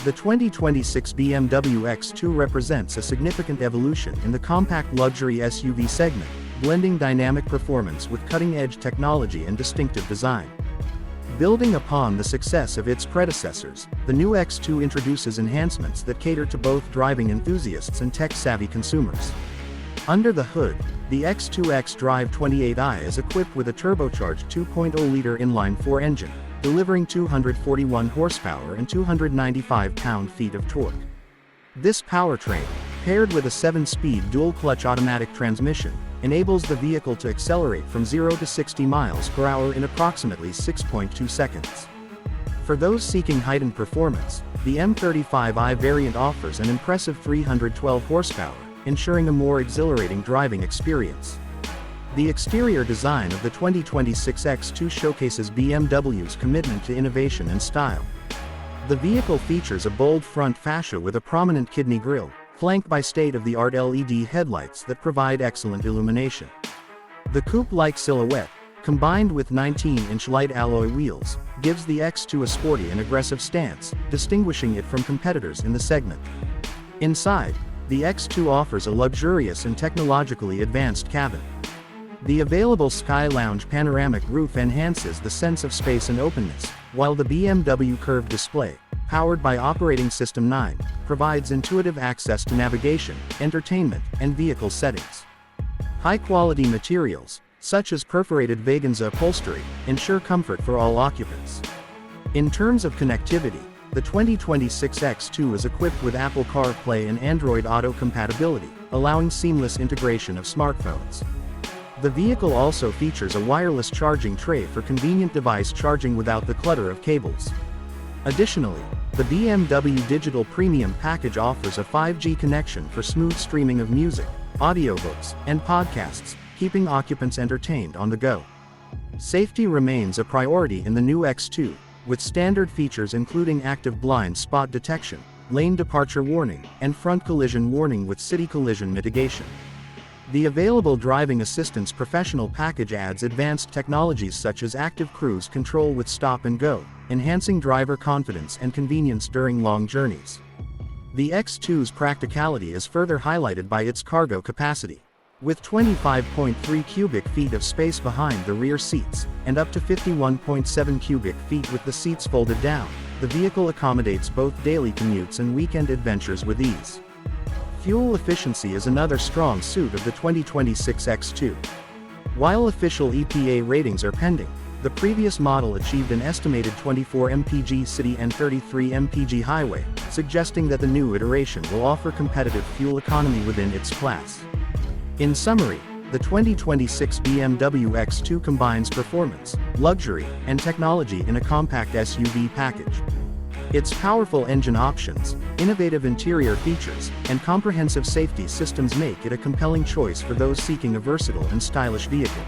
The 2026 BMW X2 represents a significant evolution in the compact luxury SUV segment, blending dynamic performance with cutting-edge technology and distinctive design. Building upon the success of its predecessors, the new X2 introduces enhancements that cater to both driving enthusiasts and tech-savvy consumers. Under the hood, the X2 xDrive 28i is equipped with a turbocharged 2.0-liter inline-4 engine, delivering 241 horsepower and 295 pound-feet of torque. This powertrain, paired with a 7-speed dual-clutch automatic transmission, enables the vehicle to accelerate from 0 to 60 miles per hour in approximately 6.2 seconds. For those seeking heightened performance, the M35i variant offers an impressive 312 horsepower, ensuring a more exhilarating driving experience. The exterior design of the 2026 X2 showcases BMW's commitment to innovation and style. The vehicle features a bold front fascia with a prominent kidney grille, flanked by state-of-the-art LED headlights that provide excellent illumination. The coupe-like silhouette, combined with 19-inch light alloy wheels, gives the X2 a sporty and aggressive stance, distinguishing it from competitors in the segment. Inside, the X2 offers a luxurious and technologically advanced cabin. The available Sky Lounge panoramic roof enhances the sense of space and openness, while the BMW curved display, powered by Operating System 9, provides intuitive access to navigation, entertainment, and vehicle settings. High-quality materials, such as perforated Vaganza upholstery, ensure comfort for all occupants. In terms of connectivity, the 2026 X2 is equipped with Apple CarPlay and Android Auto compatibility, allowing seamless integration of smartphones. The vehicle also features a wireless charging tray for convenient device charging without the clutter of cables. Additionally, the BMW Digital Premium package offers a 5G connection for smooth streaming of music, audiobooks, and podcasts, keeping occupants entertained on the go. Safety remains a priority in the new X2, with standard features including active blind spot detection, lane departure warning, and front collision warning with city collision mitigation. The available driving assistance professional package adds advanced technologies such as active cruise control with stop and go, enhancing driver confidence and convenience during long journeys. The X2's practicality is further highlighted by its cargo capacity. With 25.3 cubic feet of space behind the rear seats, and up to 51.7 cubic feet with the seats folded down, the vehicle accommodates both daily commutes and weekend adventures with ease. Fuel efficiency is another strong suit of the 2026 X2. While official EPA ratings are pending, the previous model achieved an estimated 24 mpg city and 33 mpg highway, suggesting that the new iteration will offer competitive fuel economy within its class. In summary, the 2026 BMW X2 combines performance, luxury, and technology in a compact SUV package. Its powerful engine options, innovative interior features, and comprehensive safety systems make it a compelling choice for those seeking a versatile and stylish vehicle.